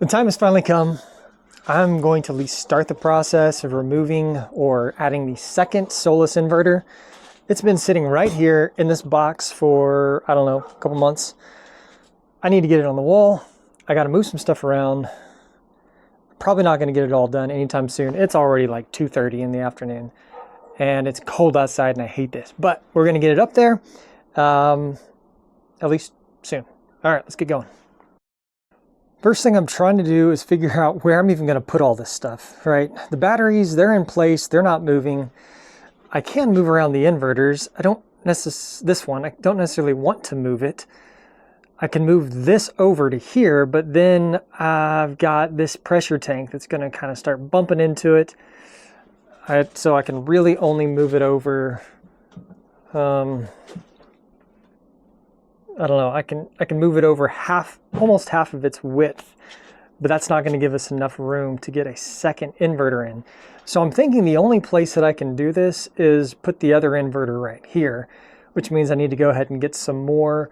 The time has finally come. I'm going to at least start the process of removing or adding the second Solis inverter. It's been sitting right here in this box for, I don't know, a couple months. I need to get it on the wall. I got to move some stuff around. Probably not going to get it all done anytime soon. It's already like 2:30 in the afternoon and it's cold outside and I hate this, but we're going to get it up there at least soon. All right, let's get going. First thing I'm trying to do is figure out where I'm even going to put all this stuff, right? The batteries, they're in place, they're not moving. I can move around the inverters. I don't necessarily want to move it. I can move this over to here, but then I've got this pressure tank that's going to kind of start bumping into it. So I can really only move it over, I don't know, I can move it over almost half of its width, but that's not going to give us enough room to get a second inverter in. So I'm thinking the only place that I can do this is put the other inverter right here, which means I need to go ahead and get some more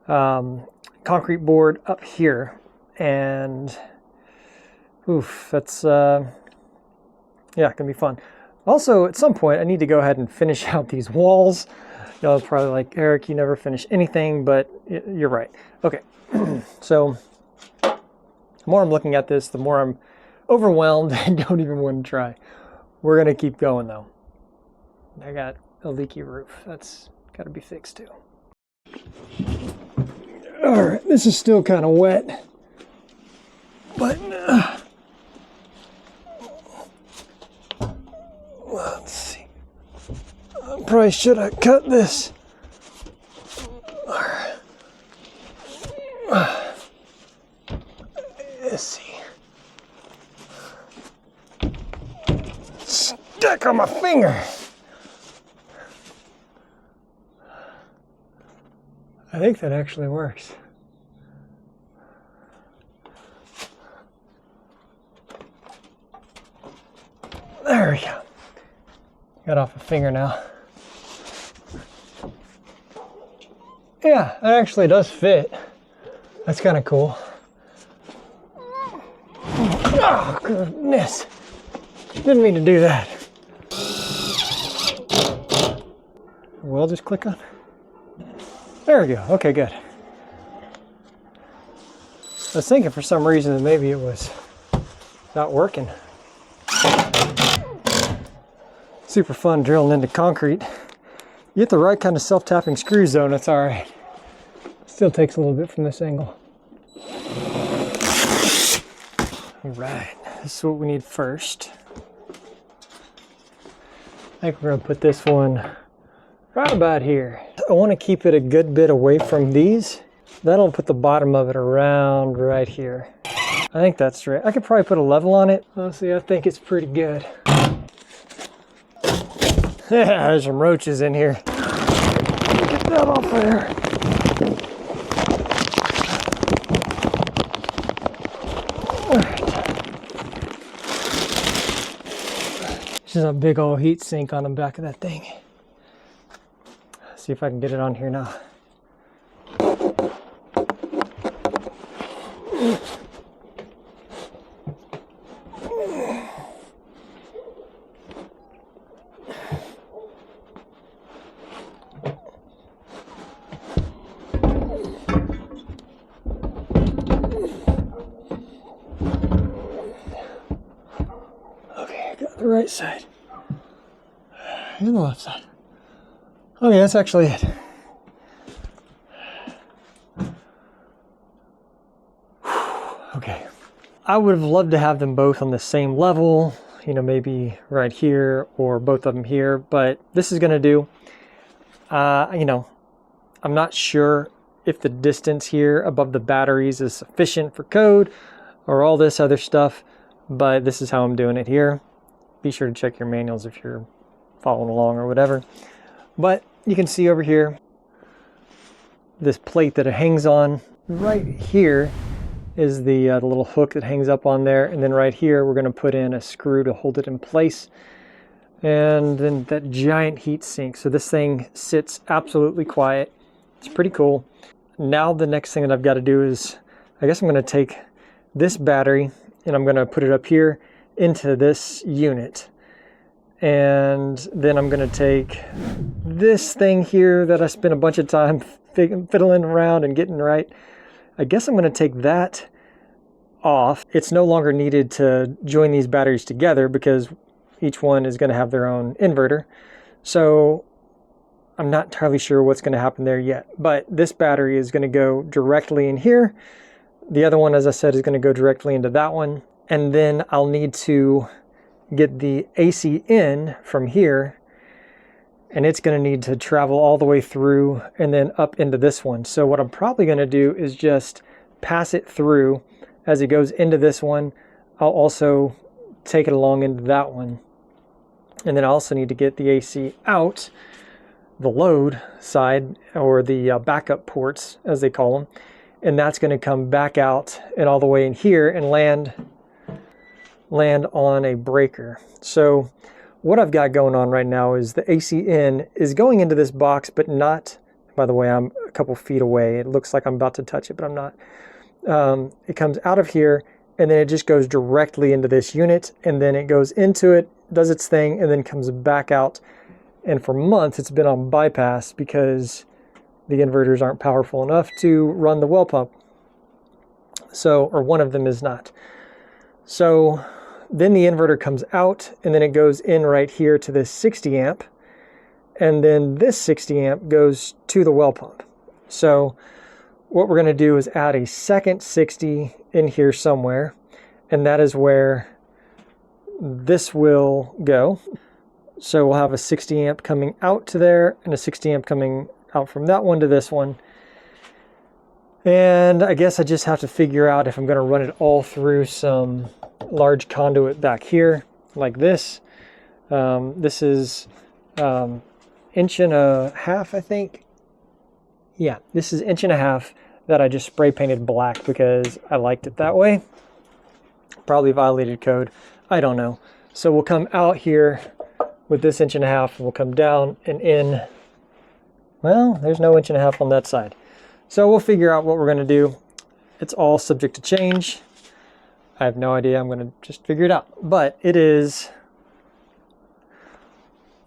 concrete board up here. And oof, that's yeah, gonna be fun. Also, at some point I need to go ahead and finish out these walls. Y'all probably like, Eric, you never finish anything, but you're right. Okay, so the more I'm looking at this, the more I'm overwhelmed and don't even want to try. We're gonna keep going though. I got a leaky roof. That's gotta be fixed too. All right, this is still kind of wet, but let's see. I probably should have cut this. Let's see. Stuck on my finger. I think that actually works. There we go. Got off a finger now. Yeah, that actually does fit. That's kind of cool. Oh, goodness. Didn't mean to do that. We'll just click on. There we go. Okay, good. I was thinking for some reason that maybe it was not working. Super fun drilling into concrete. You get the right kind of self-tapping screws though, and it's all right. Still takes a little bit from this angle. All right, this is what we need first. I think we're gonna put this one right about here. I want to keep it a good bit away from these. Then I'll put the bottom of it around right here. I think that's right. I could probably put a level on it. Honestly, I think it's pretty good. Yeah, there's some roaches in here. Get that off there. All right. This is a big old heat sink on the back of that thing. See if I can get it on here now. The right side and the left side. Okay, that's actually it. Okay, I would have loved to have them both on the same level, you know, maybe right here or both of them here, but this is gonna do. You know, I'm not sure if the distance here above the batteries is sufficient for code or all this other stuff, but this is how I'm doing it here. Be sure to check your manuals if you're following along or whatever. But you can see over here, this plate that it hangs on. Right here is the little hook that hangs up on there. And then right here, we're gonna put in a screw to hold it in place. And then that giant heat sink. So this thing sits absolutely quiet. It's pretty cool. Now the next thing that I've got to do is, I guess I'm gonna take this battery, and I'm going to put it up here into this unit. And then I'm going to take this thing here that I spent a bunch of time fiddling around and getting right. I guess I'm going to take that off. It's no longer needed to join these batteries together because each one is going to have their own inverter. So I'm not entirely sure what's going to happen there yet. But this battery is going to go directly in here. The other one, as I said, is going to go directly into that one. And then I'll need to get the AC in from here, and it's going to need to travel all the way through and then up into this one. So what I'm probably going to do is just pass it through as it goes into this one. I'll also take it along into that one. And then I also need to get the AC out, the load side, or the backup ports as they call them. And that's going to come back out and all the way in here and land on a breaker. So what I've got going on right now is the AC in is going into this box, but not, by the way, I'm a couple feet away. It looks like I'm about to touch it, but I'm not. It comes out of here, and then it just goes directly into this unit, and then it goes into it, does its thing, and then comes back out. And for months, it's been on bypass because the inverters aren't powerful enough to run the well pump. So, or one of them is not. So then the inverter comes out, and then it goes in right here to this 60 amp. And then this 60 amp goes to the well pump. So what we're going to do is add a second 60 in here somewhere. And that is where this will go. So we'll have a 60 amp coming out to there and a 60 amp coming out from that one to this one. And I guess I just have to figure out if I'm going to run it all through some large conduit back here like this. This is 1.5 inches, I think. Yeah, this is 1.5 inches that I just spray painted black because I liked it that way. Probably violated code. I don't know. So we'll come out here with this 1.5 inches. We'll come down and in. Well, there's no 1.5 inches on that side. So we'll figure out what we're going to do. It's all subject to change. I have no idea. I'm going to just figure it out. But it is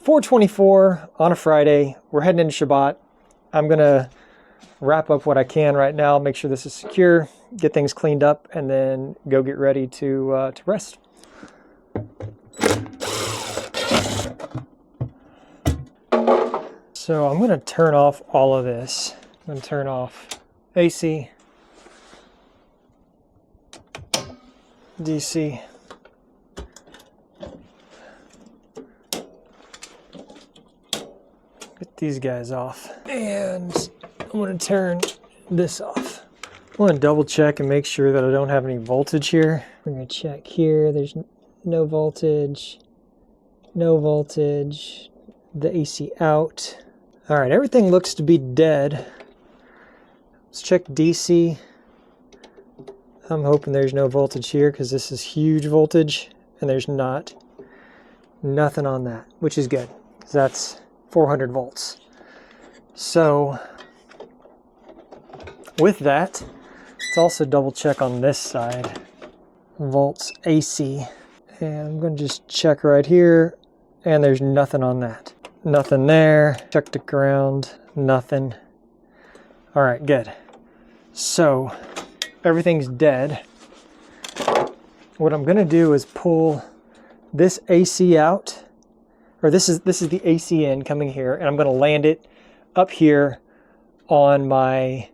4:24 on a Friday. We're heading into Shabbat. I'm going to wrap up what I can right now, make sure this is secure, get things cleaned up, and then go get ready to rest. So I'm going to turn off all of this. I'm going to turn off AC, DC, get these guys off, and I'm going to turn this off. I want to double check and make sure that I don't have any voltage here. We're going to check here. There's no voltage, the AC out. All right, everything looks to be dead. Let's check DC. I'm hoping there's no voltage here because this is huge voltage, and there's nothing on that, which is good because that's 400 volts. So with that, let's also double check on this side. Volts AC. And I'm going to just check right here, and there's nothing on that. Nothing there. Check the ground. Nothing. All right, good. So everything's dead. What I'm going to do is pull this AC out, or this is the AC in coming here, and I'm going to land it up here on my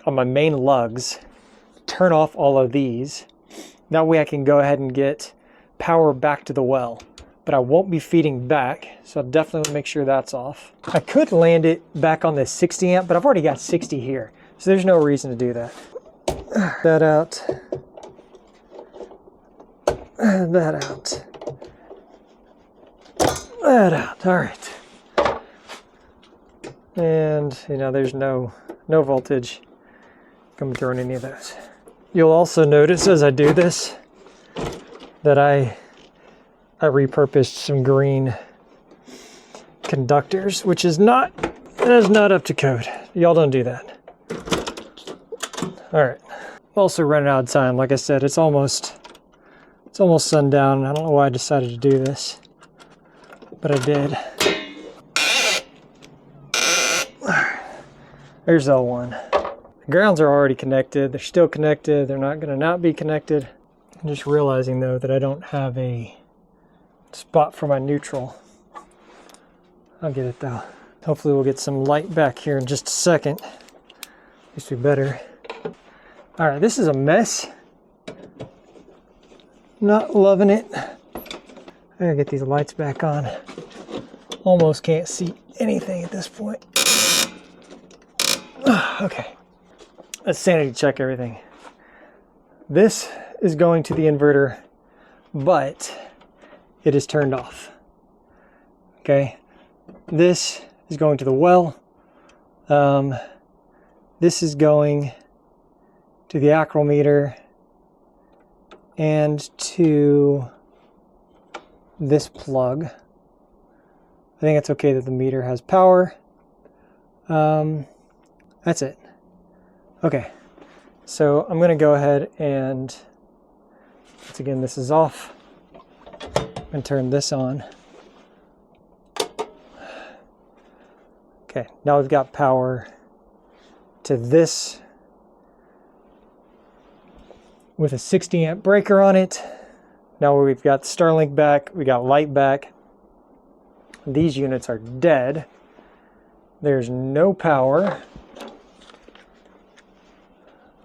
main lugs. Turn off all of these. That way I can go ahead and get power back to the well. But I won't be feeding back, so I'll definitely make sure that's off. I could land it back on this 60 amp, but I've already got 60 here, so there's no reason to do that. That out. That out. That out. All right. And, you know, there's no voltage coming through on any of those. You'll also notice as I do this that I repurposed some green conductors, which is not up to code. Y'all don't do that. All right. also running out of time. Like I said, it's almost sundown. I don't know why I decided to do this, but I did. There's L1. The grounds are already connected. They're still connected. They're not going to not be connected. I'm just realizing though that I don't have a spot for my neutral. I'll get it though. Hopefully we'll get some light back here in just a second. At least we better. All right, this is a mess. Not loving it. I gotta get these lights back on. Almost can't see anything at this point. Okay, let's sanity check everything. This is going to the inverter, but it is turned off. Okay, this is going to the well. This is going to the accelerometer and to this plug. I think it's okay that the meter has power. That's it. Okay, so I'm gonna go ahead and, once again, this is off, and turn this on. Okay, now we've got power to this with a 60 amp breaker on it. Now we've got Starlink back, we got light back. These units are dead. There's no power,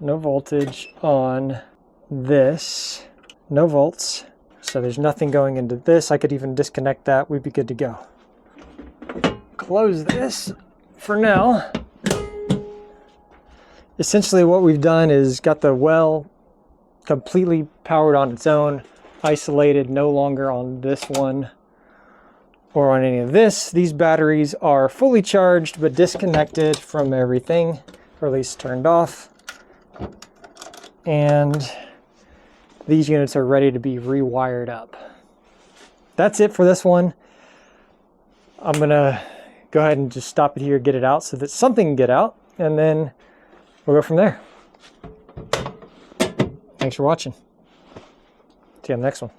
no voltage on this, no volts. So there's nothing going into this. I could even disconnect that, we'd be good to go. Close this for now. Essentially what we've done is got the well completely powered on its own, isolated, no longer on this one or on any of this. These batteries are fully charged but disconnected from everything, or at least turned off. And these units are ready to be rewired up. That's it for this one. I'm gonna go ahead and just stop it here, get it out so that something can get out, and then we'll go from there. Thanks for watching. See you on the next one.